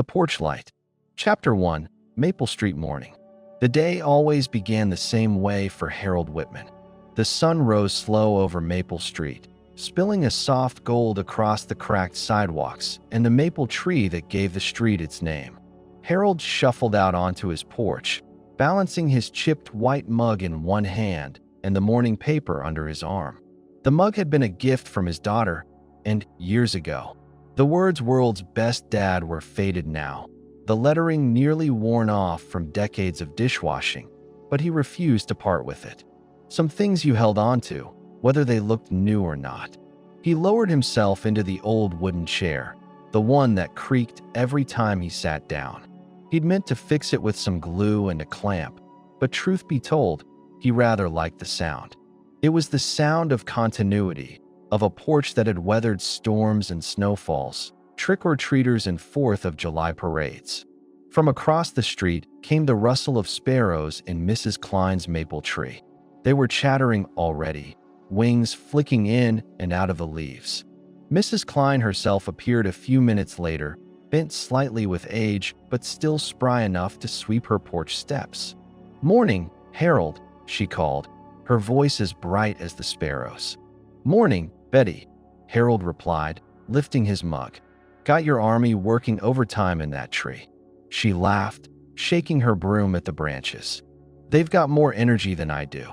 The Porch Light. Chapter 1. Maple Street Morning. The day always began the same way for Harold Whitman. The sun rose slow over Maple Street, spilling a soft gold across the cracked sidewalks and the maple tree that gave the street its name. Harold shuffled out onto his porch, balancing his chipped white mug in one hand and the morning paper under his arm. The mug had been a gift from his daughter, and years ago. The words "World's Best Dad" were faded now, the lettering nearly worn off from decades of dishwashing, but he refused to part with it. Some things you held on to, whether they looked new or not. He lowered himself into the old wooden chair, the one that creaked every time he sat down. He'd meant to fix it with some glue and a clamp, but truth be told, he rather liked the sound. It was the sound of continuity, of a porch that had weathered storms and snowfalls, trick-or-treaters and 4th of July parades. From across the street came the rustle of sparrows in Mrs. Klein's maple tree. They were chattering already, wings flicking in and out of the leaves. Mrs. Klein herself appeared a few minutes later, bent slightly with age, but still spry enough to sweep her porch steps. "Morning, Harold," she called, her voice as bright as the sparrows. "Morning, Betty," Harold replied, lifting his mug. "Got your army working overtime in that tree." She laughed, shaking her broom at the branches. "They've got more energy than I do."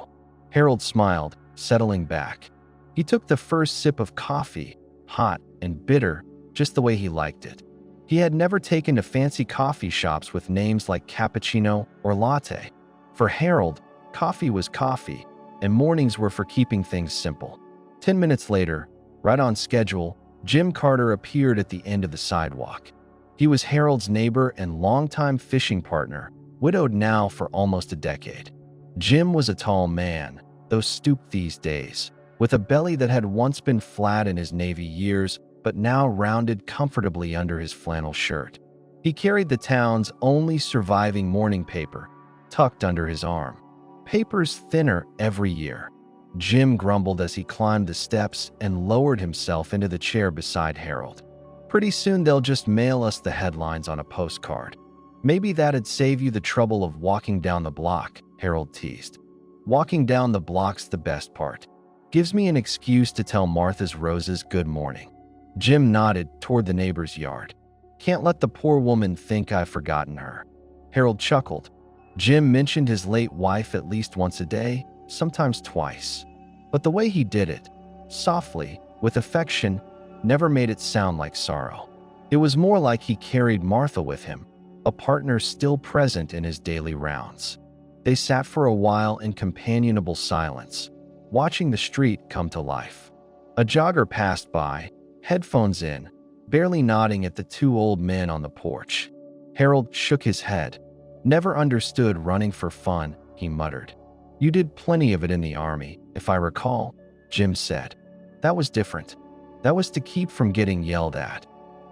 Harold smiled, settling back. He took the first sip of coffee, hot and bitter, just the way he liked it. He had never taken to fancy coffee shops with names like cappuccino or latte. For Harold, coffee was coffee, and mornings were for keeping things simple. 10 minutes later, right on schedule, Jim Carter appeared at the end of the sidewalk. He was Harold's neighbor and longtime fishing partner, widowed now for almost a decade. Jim was a tall man, though stooped these days, with a belly that had once been flat in his Navy years, but now rounded comfortably under his flannel shirt. He carried the town's only surviving morning paper, tucked under his arm. Paper's thinner every year. Jim grumbled as he climbed the steps and lowered himself into the chair beside Harold. "Pretty soon they'll just mail us the headlines on a postcard. Maybe that'd save you the trouble of walking down the block," Harold teased. "Walking down the block's the best part. Gives me an excuse to tell Martha's Roses good morning." Jim nodded toward the neighbor's yard. "Can't let the poor woman think I've forgotten her." Harold chuckled. Jim mentioned his late wife at least once a day, sometimes twice. But the way he did it, softly, with affection, never made it sound like sorrow. It was more like he carried Martha with him, a partner still present in his daily rounds. They sat for a while in companionable silence, watching the street come to life. A jogger passed by, headphones in, barely nodding at the two old men on the porch. Harold shook his head. "Never understood running for fun," he muttered. "You did plenty of it in the army, if I recall," Jim said. "That was different. That was to keep from getting yelled at."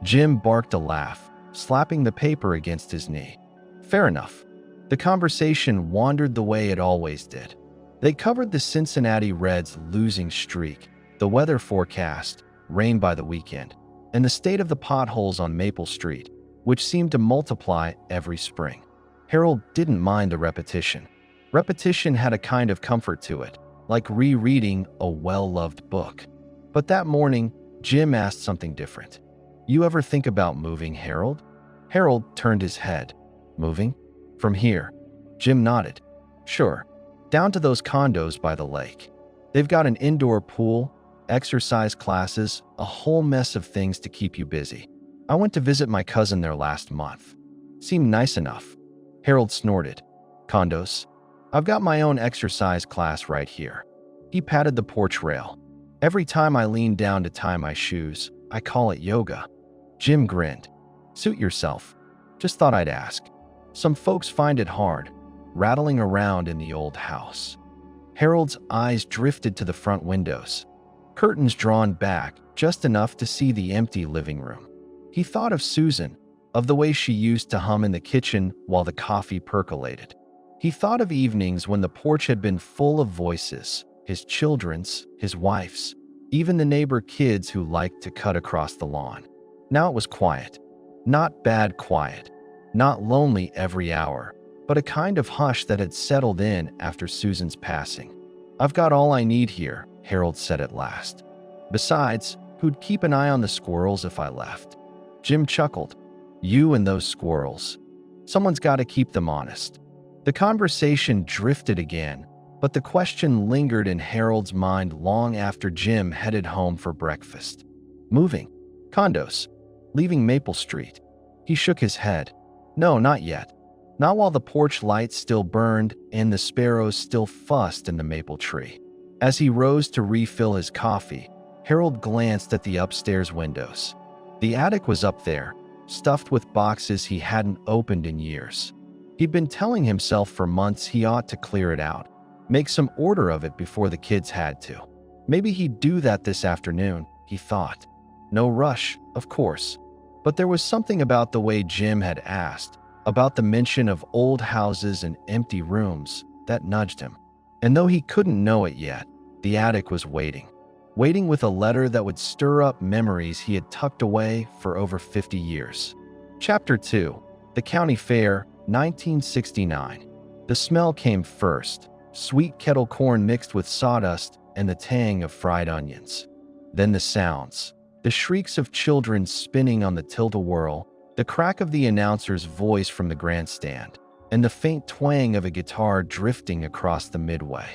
Jim barked a laugh, slapping the paper against his knee. "Fair enough." The conversation wandered the way it always did. They covered the Cincinnati Reds' losing streak, the weather forecast, rain by the weekend, and the state of the potholes on Maple Street, which seemed to multiply every spring. Harold didn't mind the repetition. Repetition had a kind of comfort to it, like rereading a well-loved book. But that morning, Jim asked something different. "You ever think about moving, Harold?" Harold turned his head. "Moving? From here?" Jim nodded. "Sure. Down to those condos by the lake. They've got an indoor pool, exercise classes, a whole mess of things to keep you busy. I went to visit my cousin there last month. Seemed nice enough." Harold snorted. "Condos? I've got my own exercise class right here." He patted the porch rail. "Every time I lean down to tie my shoes, I call it yoga." Jim grinned. "Suit yourself. Just thought I'd ask. Some folks find it hard, rattling around in the old house." Harold's eyes drifted to the front windows, curtains drawn back just enough to see the empty living room. He thought of Susan, of the way she used to hum in the kitchen while the coffee percolated. He thought of evenings when the porch had been full of voices, his children's, his wife's, even the neighbor kids who liked to cut across the lawn. Now it was quiet. Not bad quiet, not lonely every hour, but a kind of hush that had settled in after Susan's passing. "I've got all I need here," Harold said at last. "Besides, who'd keep an eye on the squirrels if I left?" Jim chuckled. "You and those squirrels. Someone's got to keep them honest." The conversation drifted again, but the question lingered in Harold's mind long after Jim headed home for breakfast. Moving? Condos? Leaving Maple Street? He shook his head. No, not yet. Not while the porch lights still burned and the sparrows still fussed in the maple tree. As he rose to refill his coffee, Harold glanced at the upstairs windows. The attic was up there, stuffed with boxes he hadn't opened in years. He'd been telling himself for months he ought to clear it out, make some order of it before the kids had to. Maybe he'd do that this afternoon, he thought. No rush, of course, but there was something about the way Jim had asked, about the mention of old houses and empty rooms, that nudged him. And though he couldn't know it yet, the attic was waiting with a letter that would stir up memories he had tucked away for over 50 years. Chapter 2. The County Fair, 1969. The smell came first, sweet kettle corn mixed with sawdust and the tang of fried onions. Then the sounds, the shrieks of children spinning on the tilt-a-whirl, the crack of the announcer's voice from the grandstand, and the faint twang of a guitar drifting across the midway.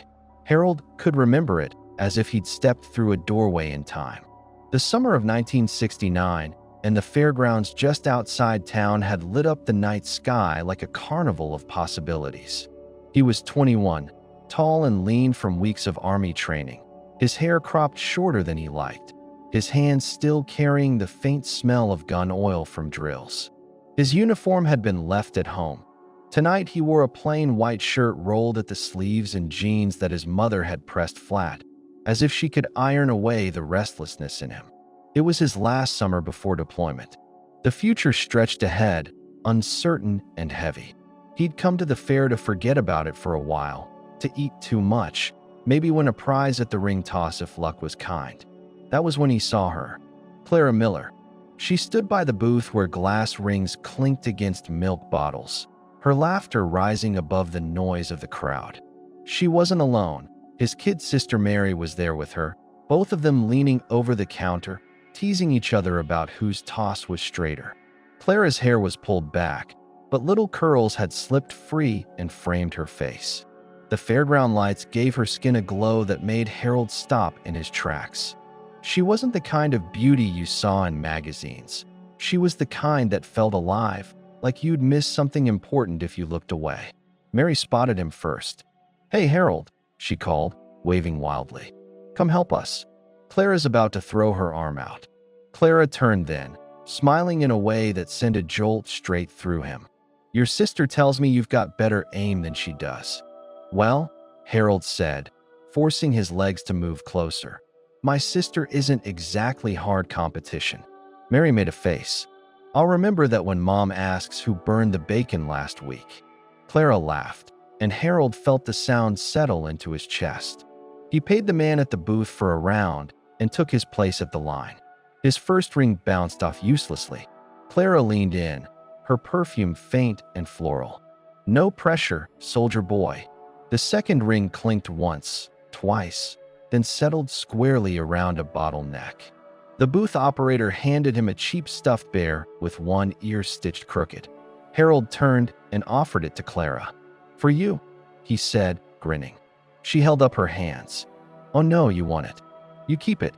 Harold could remember it as if he'd stepped through a doorway in time. The summer of 1969 and the fairgrounds just outside town had lit up the night sky like a carnival of possibilities. He was 21, tall and lean from weeks of army training, his hair cropped shorter than he liked, his hands still carrying the faint smell of gun oil from drills. His uniform had been left at home. Tonight he wore a plain white shirt rolled at the sleeves and jeans that his mother had pressed flat, as if she could iron away the restlessness in him. It was his last summer before deployment. The future stretched ahead, uncertain and heavy. He'd come to the fair to forget about it for a while, to eat too much, maybe win a prize at the ring toss if luck was kind. That was when he saw her, Clara Miller. She stood by the booth where glass rings clinked against milk bottles, her laughter rising above the noise of the crowd. She wasn't alone. His kid sister Mary was there with her, both of them leaning over the counter, teasing each other about whose toss was straighter. Clara's hair was pulled back, but little curls had slipped free and framed her face. The fairground lights gave her skin a glow that made Harold stop in his tracks. She wasn't the kind of beauty you saw in magazines. She was the kind that felt alive, like you'd miss something important if you looked away. Mary spotted him first. "Hey, Harold," she called, waving wildly. "Come help us." Clara's about to throw her arm out. Clara turned then, smiling in a way that sent a jolt straight through him. "Your sister tells me you've got better aim than she does." "Well," Harold said, forcing his legs to move closer, "my sister isn't exactly hard competition." Mary made a face. "I'll remember that when Mom asks who burned the bacon last week." Clara laughed, and Harold felt the sound settle into his chest. He paid the man at the booth for a round and took his place at the line. His first ring bounced off uselessly. Clara leaned in, her perfume faint and floral. "No pressure, soldier boy." The second ring clinked once, twice, then settled squarely around a bottleneck. The booth operator handed him a cheap stuffed bear with one ear stitched crooked. Harold turned and offered it to Clara. "For you," he said, grinning. She held up her hands. "Oh no, you want it. You keep it."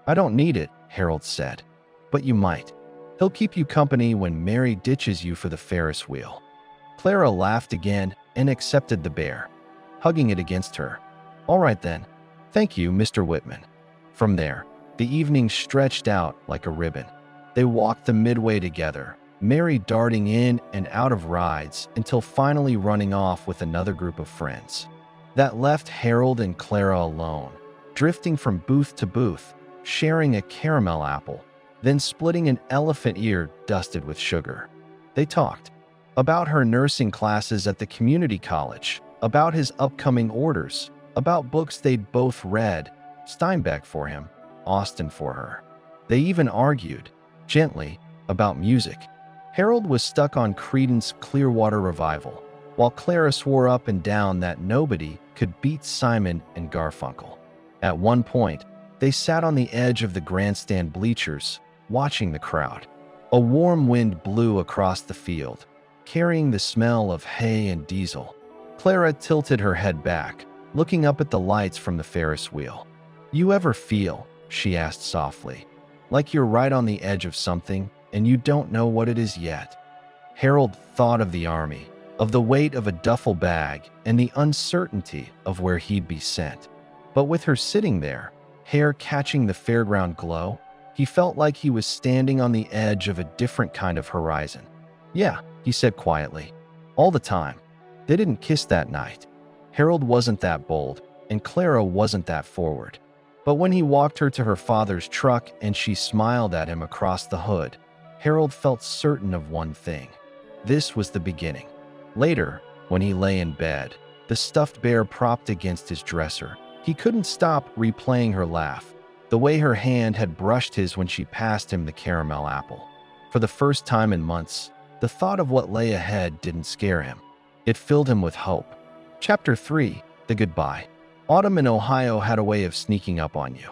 "I don't need it," Harold said. "But you might. He'll keep you company when Mary ditches you for the Ferris wheel." Clara laughed again and accepted the bear, hugging it against her. "All right then. Thank you, Mr. Whitman." From there, the evening stretched out like a ribbon. They walked the midway together, Mary darting in and out of rides until finally running off with another group of friends. That left Harold and Clara alone, drifting from booth to booth, sharing a caramel apple, then splitting an elephant ear dusted with sugar. They talked about her nursing classes at the community college, about his upcoming orders, about books they'd both read, Steinbeck for him, Austen for her. They even argued, gently, about music. Harold was stuck on Creedence Clearwater Revival, while Clara swore up and down that nobody could beat Simon and Garfunkel. At one point, they sat on the edge of the grandstand bleachers, watching the crowd. A warm wind blew across the field, carrying the smell of hay and diesel. Clara tilted her head back, looking up at the lights from the Ferris wheel. "You ever feel," she asked softly, "like you're right on the edge of something and you don't know what it is yet?" Harold thought of the army, of the weight of a duffel bag and the uncertainty of where he'd be sent. But with her sitting there, hair catching the fairground glow, he felt like he was standing on the edge of a different kind of horizon. "Yeah," he said quietly, "all the time. They didn't kiss that night." Harold wasn't that bold, and Clara wasn't that forward. But when he walked her to her father's truck and she smiled at him across the hood, Harold felt certain of one thing. This was the beginning. Later, when he lay in bed, the stuffed bear propped against his dresser, he couldn't stop replaying her laugh, the way her hand had brushed his when she passed him the caramel apple. For the first time in months, the thought of what lay ahead didn't scare him. It filled him with hope. Chapter 3: The Goodbye. Autumn in Ohio had a way of sneaking up on you.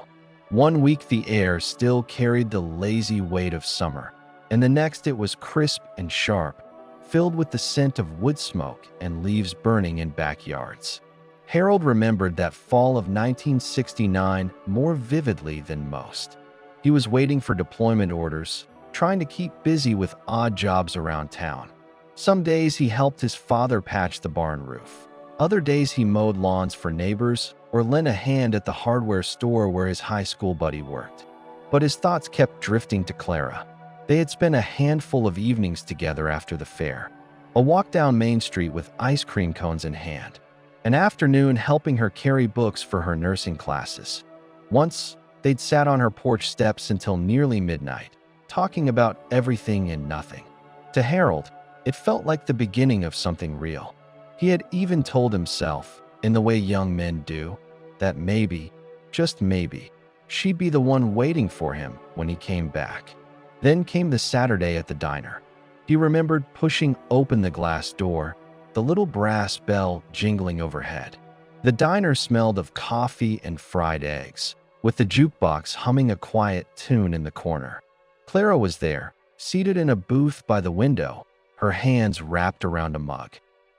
One week the air still carried the lazy weight of summer, and the next it was crisp and sharp, filled with the scent of wood smoke and leaves burning in backyards. Harold remembered that fall of 1969 more vividly than most. He was waiting for deployment orders, trying to keep busy with odd jobs around town. Some days he helped his father patch the barn roof. Other days he mowed lawns for neighbors or lent a hand at the hardware store where his high school buddy worked. But his thoughts kept drifting to Clara. They had spent a handful of evenings together after the fair. A walk down Main Street with ice cream cones in hand. An afternoon helping her carry books for her nursing classes. Once, they'd sat on her porch steps until nearly midnight, talking about everything and nothing. To Harold, it felt like the beginning of something real. He had even told himself, in the way young men do, that maybe, just maybe, she'd be the one waiting for him when he came back. Then came the Saturday at the diner. He remembered pushing open the glass door, the little brass bell jingling overhead. The diner smelled of coffee and fried eggs, with the jukebox humming a quiet tune in the corner. Clara was there, seated in a booth by the window, her hands wrapped around a mug.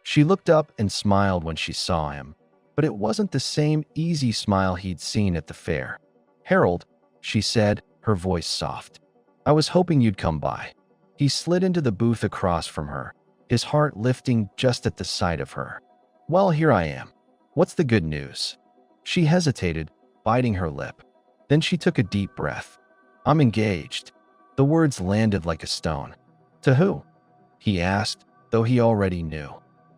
She looked up and smiled when she saw him, but it wasn't the same easy smile he'd seen at the fair. "Harold," she said, her voice soft, "I was hoping you'd come by." He slid into the booth across from her, his heart lifting just at the sight of her. "Well, here I am. What's the good news?" She hesitated, biting her lip. Then she took a deep breath. "I'm engaged." The words landed like a stone. "To who?" he asked, though he already knew.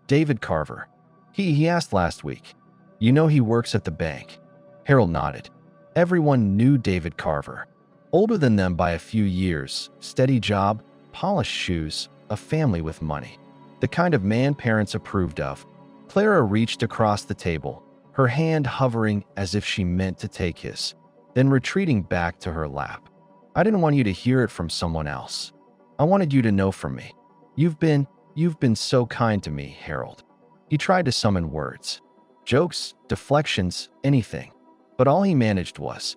"David Carver. He asked last week. You know he works at the bank." Harold nodded. Everyone knew David Carver. Older than them by a few years, steady job, polished shoes, a family with money. The kind of man parents approved of. Clara reached across the table, her hand hovering as if she meant to take his, then retreating back to her lap. "I didn't want you to hear it from someone else. I wanted you to know from me. You've been so kind to me, Harold." He tried to summon words. Jokes, deflections, anything. But all he managed was,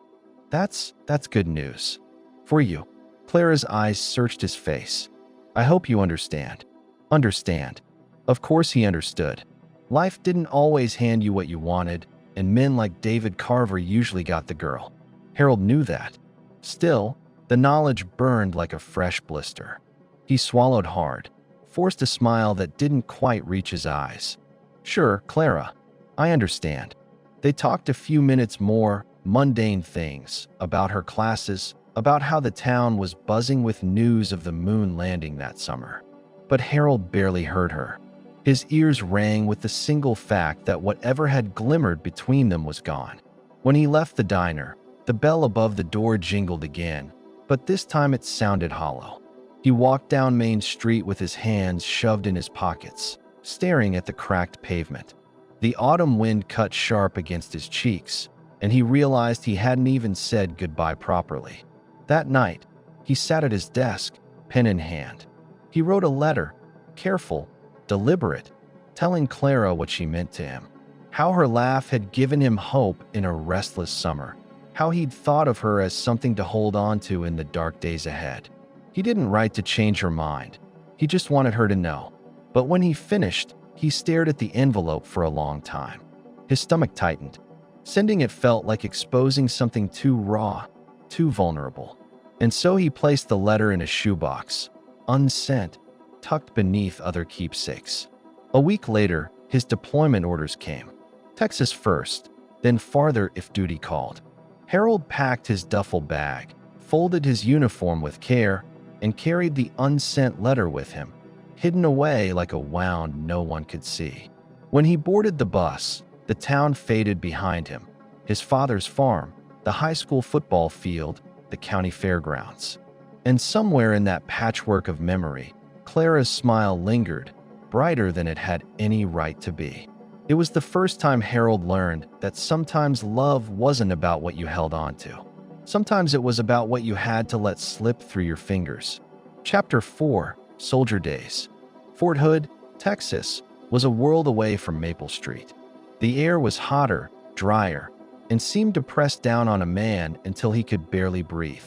That's good news. For you." Clara's eyes searched his face. "I hope you understand." Understand. Of course he understood. Life didn't always hand you what you wanted, and men like David Carver usually got the girl. Harold knew that. Still, the knowledge burned like a fresh blister. He swallowed hard, forced a smile that didn't quite reach his eyes. "Sure, Clara. I understand." They talked a few minutes more, mundane things, about her classes, about how the town was buzzing with news of the moon landing that summer. But Harold barely heard her. His ears rang with the single fact that whatever had glimmered between them was gone. When he left the diner, the bell above the door jingled again, but this time it sounded hollow. He walked down Main Street with his hands shoved in his pockets, staring at the cracked pavement. The autumn wind cut sharp against his cheeks, and he realized he hadn't even said goodbye properly. That night, he sat at his desk, pen in hand. He wrote a letter, careful, deliberate, telling Clara what she meant to him, how her laugh had given him hope in a restless summer, how he'd thought of her as something to hold on to in the dark days ahead. He didn't write to change her mind. He just wanted her to know. But when he finished, he stared at the envelope for a long time. His stomach tightened. Sending it felt like exposing something too raw, too vulnerable. And so he placed the letter in a shoebox, unsent, tucked beneath other keepsakes. A week later, his deployment orders came. Texas first, then farther if duty called. Harold packed his duffel bag, folded his uniform with care, and carried the unsent letter with him, hidden away like a wound no one could see. When he boarded the bus, the town faded behind him. His father's farm, the high school football field, the county fairgrounds. And somewhere in that patchwork of memory, Clara's smile lingered, brighter than it had any right to be. It was the first time Harold learned that sometimes love wasn't about what you held on to. Sometimes it was about what you had to let slip through your fingers. Chapter 4, Soldier Days. Fort Hood, Texas, was a world away from Maple Street. The air was hotter, drier, and seemed to press down on a man until he could barely breathe.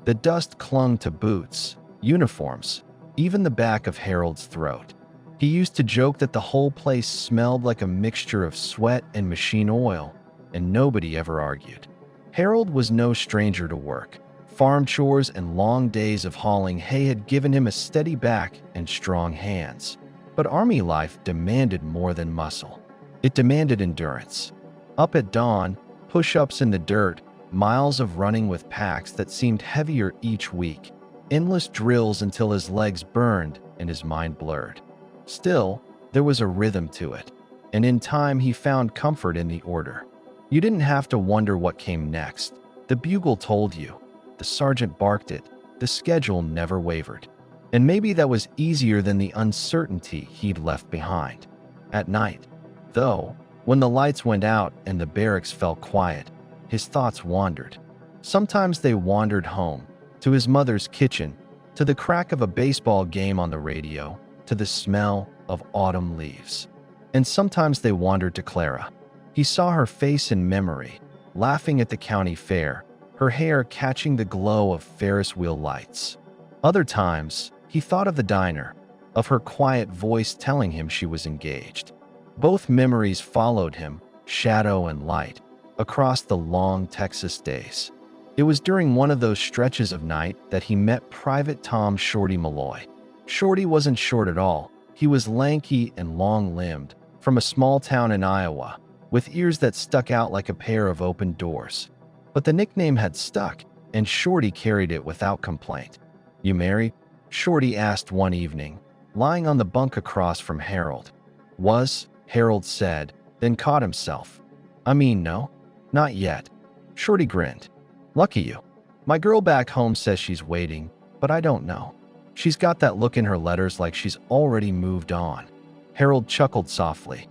The dust clung to boots, uniforms, even the back of Harold's throat. He used to joke that the whole place smelled like a mixture of sweat and machine oil, and nobody ever argued. Harold was no stranger to work. Farm chores and long days of hauling hay had given him a steady back and strong hands. But Army life demanded more than muscle. It demanded endurance. Up at dawn, push-ups in the dirt, miles of running with packs that seemed heavier each week, endless drills until his legs burned and his mind blurred. Still, there was a rhythm to it, and in time he found comfort in the order. You didn't have to wonder what came next. The bugle told you. The sergeant barked it. The schedule never wavered. And maybe that was easier than the uncertainty he'd left behind. At night, though, when the lights went out and the barracks fell quiet, his thoughts wandered. Sometimes they wandered home, to his mother's kitchen, to the crack of a baseball game on the radio, to the smell of autumn leaves. And sometimes they wandered to Clara. He saw her face in memory, laughing at the county fair, her hair catching the glow of Ferris wheel lights. Other times, he thought of the diner, of her quiet voice telling him she was engaged. Both memories followed him, shadow and light, across the long Texas days. It was during one of those stretches of night that he met Private Tom Shorty Malloy. Shorty wasn't short at all. He was lanky and long-limbed, from a small town in Iowa, with ears that stuck out like a pair of open doors. But the nickname had stuck, and Shorty carried it without complaint. "You married?" Shorty asked one evening, lying on the bunk across from Harold. "Was," Harold said, then caught himself. "I mean, no, not yet." Shorty grinned. "Lucky you. My girl back home says she's waiting, but I don't know. She's got that look in her letters like she's already moved on." Harold chuckled softly.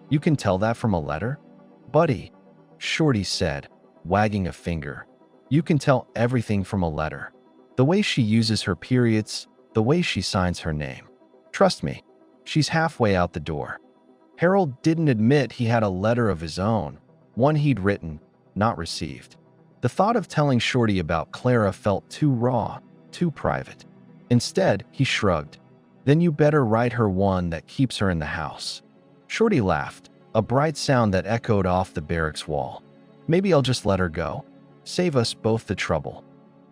"You can tell that from a letter?" "Buddy," Shorty said, wagging a finger, "you can tell everything from a letter. The way she uses her periods, the way she signs her name. Trust me, she's halfway out the door." Harold didn't admit he had a letter of his own, one he'd written, not received. The thought of telling Shorty about Clara felt too raw, too private. Instead, he shrugged. "Then you better write her one that keeps her in the house." Shorty laughed, a bright sound that echoed off the barracks wall. "Maybe I'll just let her go. Save us both the trouble."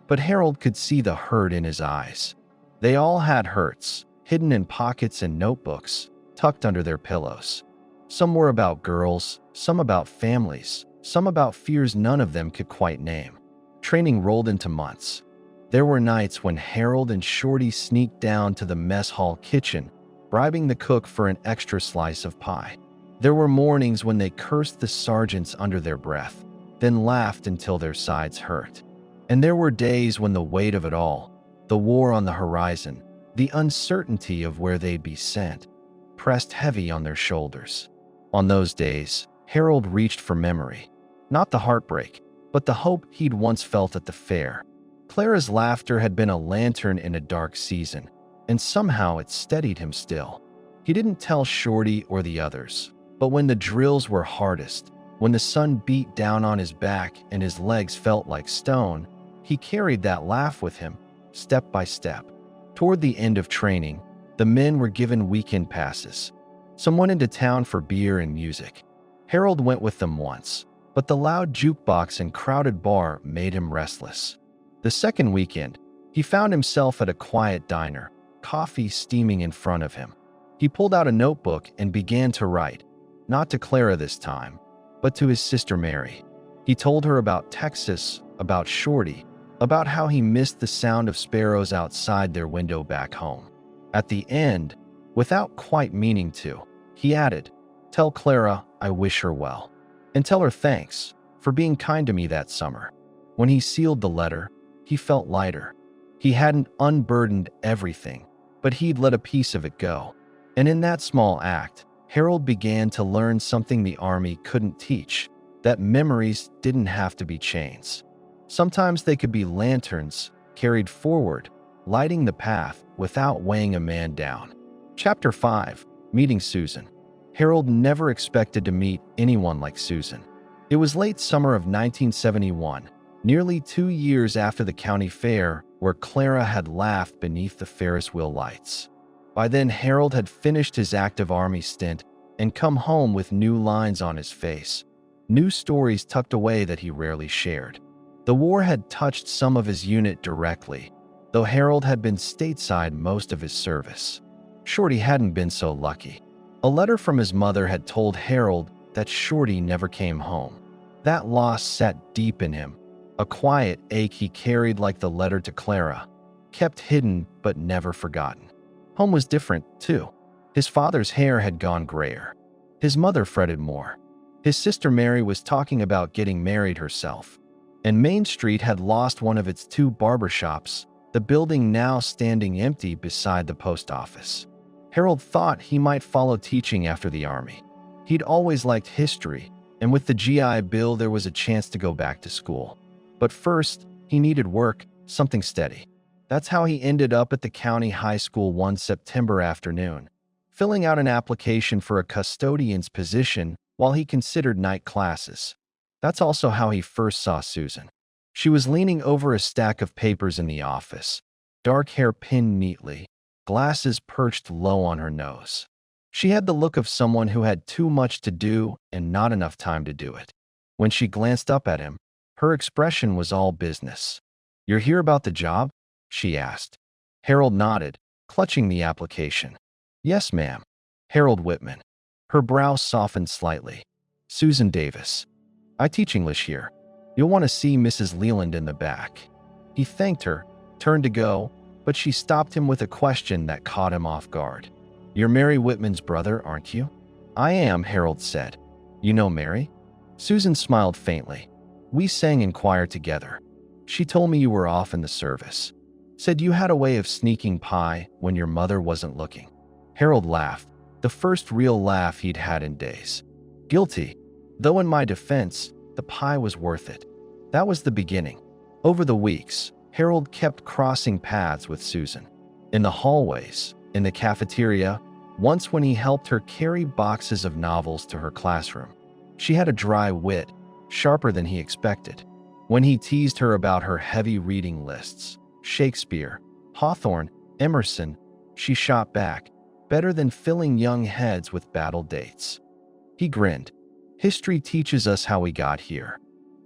But Harold could see the hurt in his eyes. They all had hurts, hidden in pockets and notebooks, tucked under their pillows. Some were about girls, some about families, some about fears none of them could quite name. Training rolled into months. There were nights when Harold and Shorty sneaked down to the mess hall kitchen, bribing the cook for an extra slice of pie. There were mornings when they cursed the sergeants under their breath, then laughed until their sides hurt. And there were days when the weight of it all, the war on the horizon, the uncertainty of where they'd be sent, pressed heavy on their shoulders. On those days, Harold reached for memory. Not the heartbreak, but the hope he'd once felt at the fair. Clara's laughter had been a lantern in a dark season. and somehow it steadied him still. He didn't tell Shorty or the others, but when the drills were hardest, when the sun beat down on his back and his legs felt like stone, he carried that laugh with him, step by step. Toward the end of training, the men were given weekend passes. Some went into town for beer and music. Harold went with them once, but the loud jukebox and crowded bar made him restless. The second weekend, he found himself at a quiet diner, coffee steaming in front of him. He pulled out a notebook and began to write, not to Clara this time, but to his sister Mary. He told her about Texas, about Shorty, about how he missed the sound of sparrows outside their window back home. At the end, without quite meaning to, he added, "Tell Clara I wish her well, and tell her thanks for being kind to me that summer." When he sealed the letter, he felt lighter. He hadn't unburdened everything, but he'd let a piece of it go. And in that small act, Harold began to learn something the Army couldn't teach, that memories didn't have to be chains. Sometimes they could be lanterns carried forward, lighting the path without weighing a man down. Chapter 5. Meeting Susan. Harold never expected to meet anyone like Susan. It was late summer of 1971, nearly 2 years after the county fair, where Clara had laughed beneath the Ferris wheel lights. By then, Harold had finished his active Army stint and come home with new lines on his face, new stories tucked away that he rarely shared. The war had touched some of his unit directly, though Harold had been stateside most of his service. Shorty hadn't been so lucky. A letter from his mother had told Harold that Shorty never came home. That loss sat deep in him, a quiet ache he carried like the letter to Clara, kept hidden but never forgotten. Home was different, too. His father's hair had gone grayer. His mother fretted more. His sister Mary was talking about getting married herself. And Main Street had lost one of its 2 barbershops, the building now standing empty beside the post office. Harold thought he might follow teaching after the Army. He'd always liked history, and with the GI Bill there was a chance to go back to school. But first, he needed work, something steady. That's how he ended up at the county high school one September afternoon, filling out an application for a custodian's position while he considered night classes. That's also how he first saw Susan. She was leaning over a stack of papers in the office, dark hair pinned neatly, glasses perched low on her nose. She had the look of someone who had too much to do and not enough time to do it. When she glanced up at him, her expression was all business. "You're here about the job?" she asked. Harold nodded, clutching the application. "Yes, ma'am." Harold Whitman. Her brow softened slightly. "Susan Davis. I teach English here. You'll want to see Mrs. Leland in the back." He thanked her, turned to go, but she stopped him with a question that caught him off guard. "You're Mary Whitman's brother, aren't you?" "I am," Harold said. "You know Mary?" Susan smiled faintly. "We sang in choir together. She told me you were off in the service. Said you had a way of sneaking pie when your mother wasn't looking." Harold laughed, the first real laugh he'd had in days. "Guilty. Though in my defense, the pie was worth it." That was the beginning. Over the weeks, Harold kept crossing paths with Susan. In the hallways, in the cafeteria, once when he helped her carry boxes of novels to her classroom. She had a dry wit, sharper than he expected. When he teased her about her heavy reading lists, Shakespeare, Hawthorne, Emerson, she shot back, better than filling young heads with battle dates. He grinned. "History teaches us how we got here,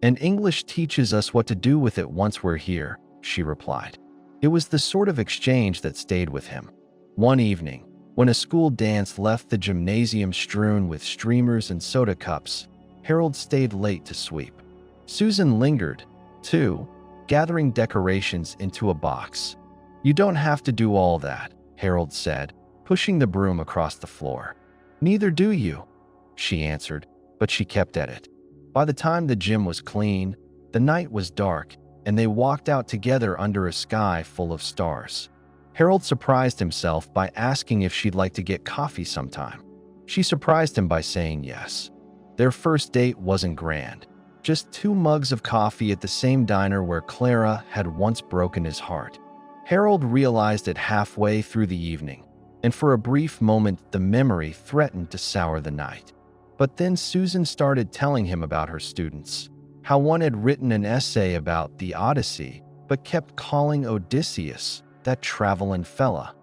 and English teaches us what to do with it once we're here," she replied. It was the sort of exchange that stayed with him. One evening, when a school dance left the gymnasium strewn with streamers and soda cups, Harold stayed late to sweep. Susan lingered, too, gathering decorations into a box. "You don't have to do all that," Harold said, pushing the broom across the floor. "Neither do you," she answered, but she kept at it. By the time the gym was clean, the night was dark, and they walked out together under a sky full of stars. Harold surprised himself by asking if she'd like to get coffee sometime. She surprised him by saying yes. Their first date wasn't grand, just 2 mugs of coffee at the same diner where Clara had once broken his heart. Harold realized it halfway through the evening, and for a brief moment the memory threatened to sour the night. But then Susan started telling him about her students, how one had written an essay about the Odyssey, but kept calling Odysseus that travelin' fella.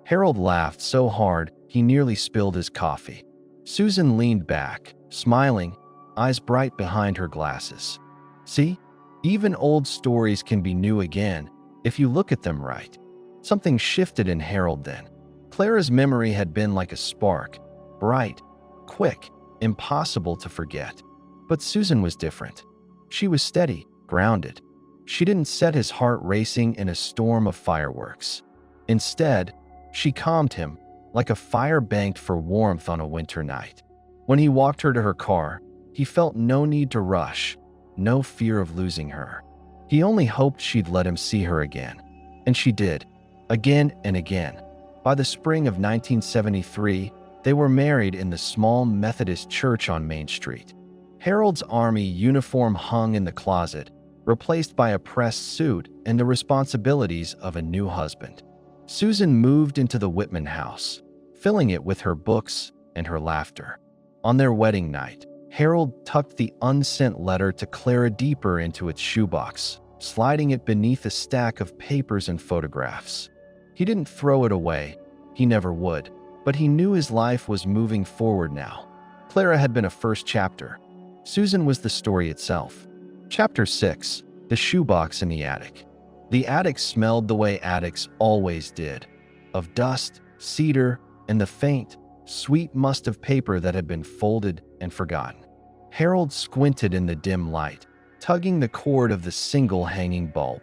Harold laughed so hard he nearly spilled his coffee. Susan leaned back, smiling, eyes bright behind her glasses. See, even old stories can be new again if you look at them right. Something shifted in Harold then. Clara's memory had been like a spark, bright, quick, impossible to forget. But Susan was different. She was steady, grounded. She didn't set his heart racing in a storm of fireworks. Instead, she calmed him, like a fire banked for warmth on a winter night. When he walked her to her car, he felt no need to rush, no fear of losing her. He only hoped she'd let him see her again. And she did, again and again. By the spring of 1973, they were married in the small Methodist church on Main Street. Harold's Army uniform hung in the closet, replaced by a pressed suit and the responsibilities of a new husband. Susan moved into the Whitman house, filling it with her books and her laughter. On their wedding night, Harold tucked the unsent letter to Clara deeper into its shoebox, sliding it beneath a stack of papers and photographs. He didn't throw it away, he never would, but he knew his life was moving forward now. Clara had been a first chapter. Susan was the story itself. Chapter 6, The Shoebox in the Attic. The attic smelled the way attics always did, of dust, cedar, and the faint, sweet must of paper that had been folded and forgotten. Harold squinted in the dim light, tugging the cord of the single hanging bulb.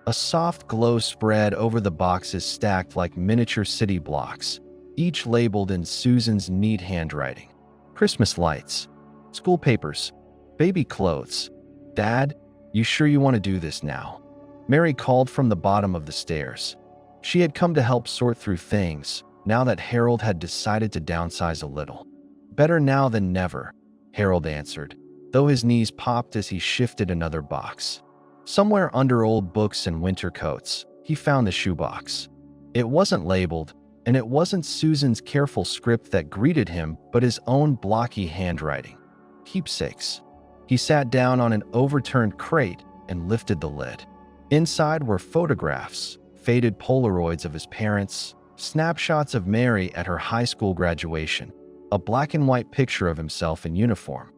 A soft glow spread over the boxes stacked like miniature city blocks, each labeled in Susan's neat handwriting. Christmas lights, school papers, baby clothes. Dad, you sure you want to do this now? Mary called from the bottom of the stairs. She had come to help sort through things, now that Harold had decided to downsize a little. Better now than never, Harold answered, though his knees popped as he shifted another box. Somewhere under old books and winter coats, he found the shoebox. It wasn't labeled, and it wasn't Susan's careful script that greeted him, but his own blocky handwriting. Keepsakes. He sat down on an overturned crate and lifted the lid. Inside were photographs, faded Polaroids of his parents, snapshots of Mary at her high school graduation, a black and white picture of himself in uniform.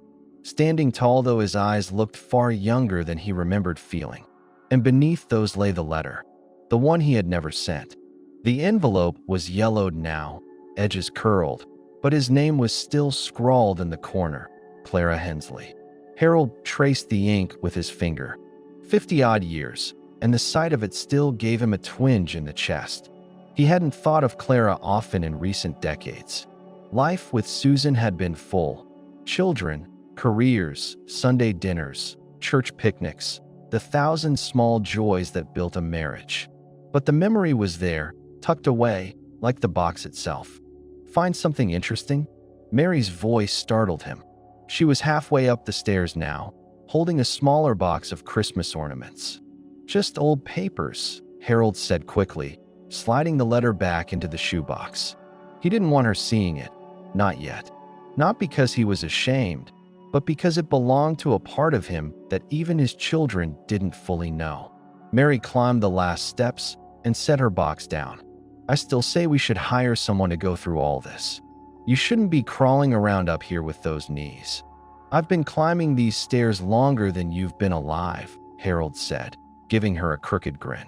Standing tall, though, his eyes looked far younger than he remembered feeling. And beneath those lay the letter, the one he had never sent. The envelope was yellowed now, edges curled, but his name was still scrawled in the corner, Clara Hensley. Harold traced the ink with his finger. 50-odd years, and the sight of it still gave him a twinge in the chest. He hadn't thought of Clara often in recent decades. Life with Susan had been full. Children, careers, Sunday dinners, church picnics, the thousand small joys that built a marriage. But the memory was there, tucked away, like the box itself. Find something interesting? Mary's voice startled him. She was halfway up the stairs now, holding a smaller box of Christmas ornaments. Just old papers, Harold said quickly, sliding the letter back into the shoebox. He didn't want her seeing it, not yet. Not because he was ashamed, but because it belonged to a part of him that even his children didn't fully know. Mary climbed the last steps and set her box down. I still say we should hire someone to go through all this. You shouldn't be crawling around up here with those knees. I've been climbing these stairs longer than you've been alive, Harold said, giving her a crooked grin.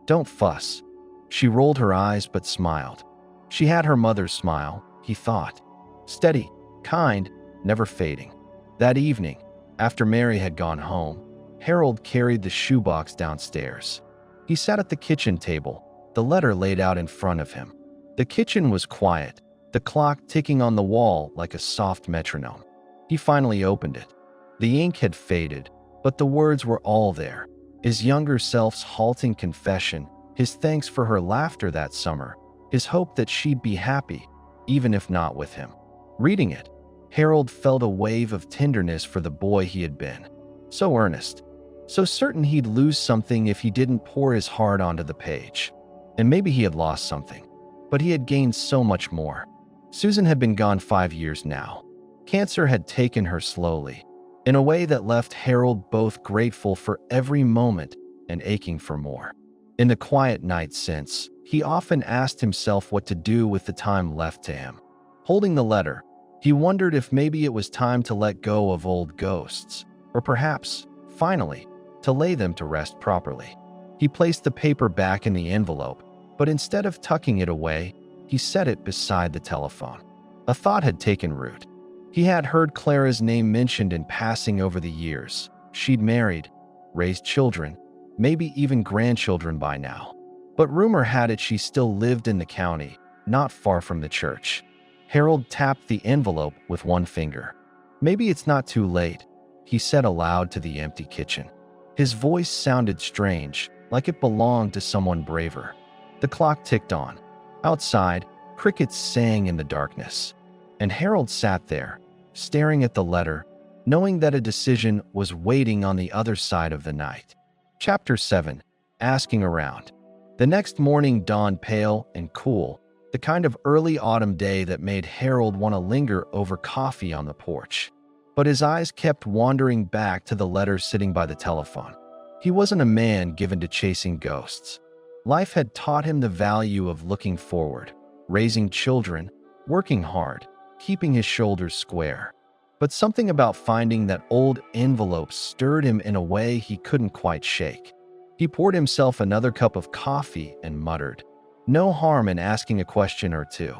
Don't fuss. She rolled her eyes but smiled. She had her mother's smile, he thought. Steady, kind, never fading. That evening, after Mary had gone home, Harold carried the shoebox downstairs. He sat at the kitchen table, the letter laid out in front of him. The kitchen was quiet, the clock ticking on the wall like a soft metronome. He finally opened it. The ink had faded, but the words were all there. His younger self's halting confession, his thanks for her laughter that summer, his hope that she'd be happy, even if not with him. Reading it, Harold felt a wave of tenderness for the boy he had been. So earnest, so certain he'd lose something if he didn't pour his heart onto the page. And maybe he had lost something, but he had gained so much more. Susan had been gone 5 years now. Cancer had taken her slowly, in a way that left Harold both grateful for every moment and aching for more. In the quiet nights since, he often asked himself what to do with the time left to him. Holding the letter, he wondered if maybe it was time to let go of old ghosts, or perhaps, finally, to lay them to rest properly. He placed the paper back in the envelope, but instead of tucking it away, he set it beside the telephone. A thought had taken root. He had heard Clara's name mentioned in passing over the years. She'd married, raised children, maybe even grandchildren by now. But rumor had it she still lived in the county, not far from the church. Harold tapped the envelope with one finger. "Maybe it's not too late," he said aloud to the empty kitchen. His voice sounded strange, like it belonged to someone braver. The clock ticked on. Outside, crickets sang in the darkness. And Harold sat there, staring at the letter, knowing that a decision was waiting on the other side of the night. Chapter 7. Asking Around. The next morning dawned pale and cool, the kind of early autumn day that made Harold want to linger over coffee on the porch. But his eyes kept wandering back to the letter sitting by the telephone. He wasn't a man given to chasing ghosts. Life had taught him the value of looking forward, raising children, working hard, keeping his shoulders square. But something about finding that old envelope stirred him in a way he couldn't quite shake. He poured himself another cup of coffee and muttered, "No harm in asking a question or two."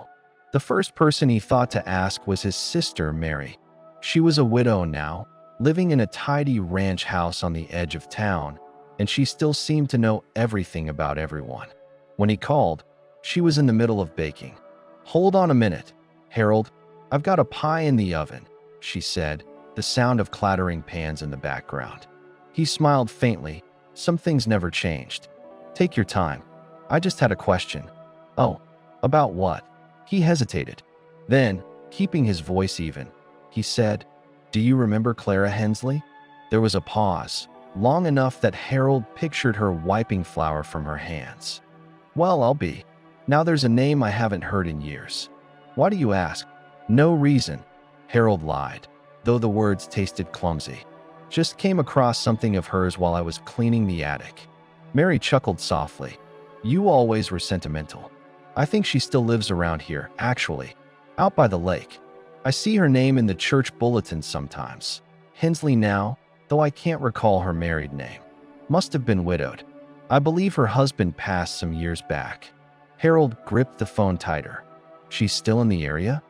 The first person he thought to ask was his sister, Mary. She was a widow now, living in a tidy ranch house on the edge of town, and she still seemed to know everything about everyone. When he called, she was in the middle of baking. "Hold on a minute, Harold. I've got a pie in the oven," she said, the sound of clattering pans in the background. He smiled faintly. Some things never changed. "Take your time. I just had a question." "Oh, about what?" He hesitated. Then, keeping his voice even, he said, "Do you remember Clara Hensley?" There was a pause, long enough that Harold pictured her wiping flour from her hands. "Well, I'll be. Now there's a name I haven't heard in years." "Why do you ask?" "No reason," Harold lied, though the words tasted clumsy. "Just came across something of hers while I was cleaning the attic." Mary chuckled softly. "You always were sentimental. I think she still lives around here, actually, out by the lake. I see her name in the church bulletin sometimes. Hensley now, though I can't recall her married name. Must have been widowed. I believe her husband passed some years back." Harold gripped the phone tighter. "She's still in the area?"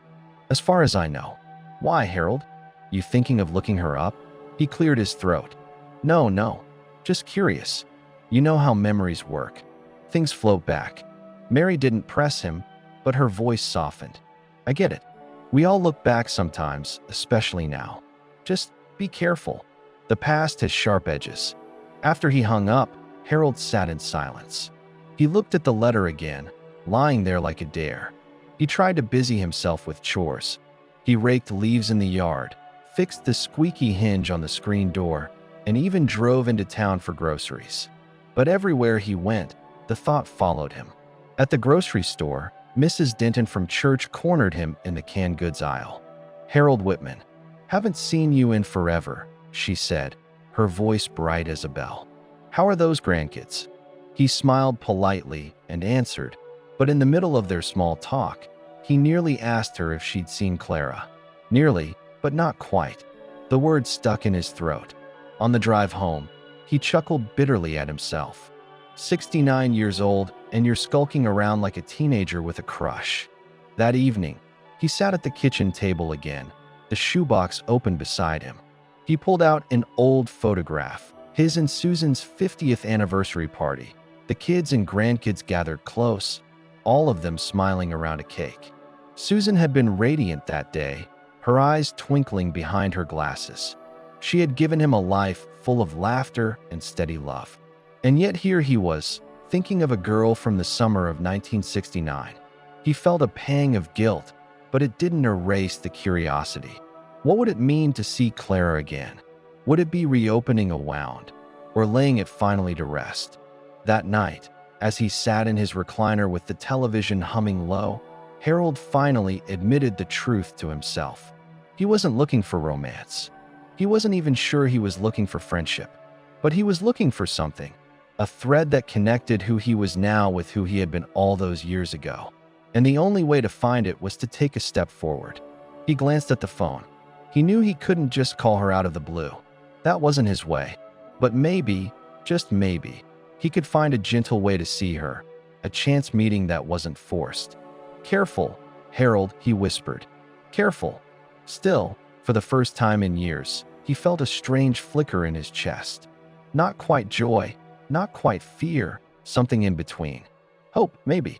"As far as I know." "Why, Harold? You thinking of looking her up?" He cleared his throat. No, just curious. You know how memories work. Things float back." Mary didn't press him, but her voice softened. "I get it. We all look back sometimes, especially now. Just be careful. The past has sharp edges." After he hung up, Harold sat in silence. He looked at the letter again, lying there like a dare. He tried to busy himself with chores. He raked leaves in the yard, fixed the squeaky hinge on the screen door, and even drove into town for groceries. But everywhere he went, the thought followed him. At the grocery store, Mrs. Denton from church cornered him in the canned goods aisle. "Harold Whitman, haven't seen you in forever," she said, her voice bright as a bell. "How are those grandkids?" He smiled politely and answered, but in the middle of their small talk, he nearly asked her if she'd seen Clara. Nearly, but not quite. The word stuck in his throat. On the drive home, he chuckled bitterly at himself. 69 years old, and you're skulking around like a teenager with a crush. That evening, he sat at the kitchen table again, the shoebox open beside him. He pulled out an old photograph, his and Susan's 50th anniversary party. The kids and grandkids gathered close, all of them smiling around a cake. Susan had been radiant that day, her eyes twinkling behind her glasses. She had given him a life full of laughter and steady love. And yet here he was, thinking of a girl from the summer of 1969. He felt a pang of guilt, but it didn't erase the curiosity. What would it mean to see Clara again? Would it be reopening a wound, or laying it finally to rest? That night, As he sat in his recliner with the television humming low, Harold finally admitted the truth to himself. He wasn't looking for romance. He wasn't even sure he was looking for friendship. But he was looking for something, a thread that connected who he was now with who he had been all those years ago. And the only way to find it was to take a step forward. He glanced at the phone. He knew he couldn't just call her out of the blue. That wasn't his way. But maybe, just maybe, he could find a gentle way to see her, a chance meeting that wasn't forced. "Careful, Harold," he whispered. "Careful." Still, for the first time in years, he felt a strange flicker in his chest. Not quite joy, not quite fear, something in between. Hope, maybe.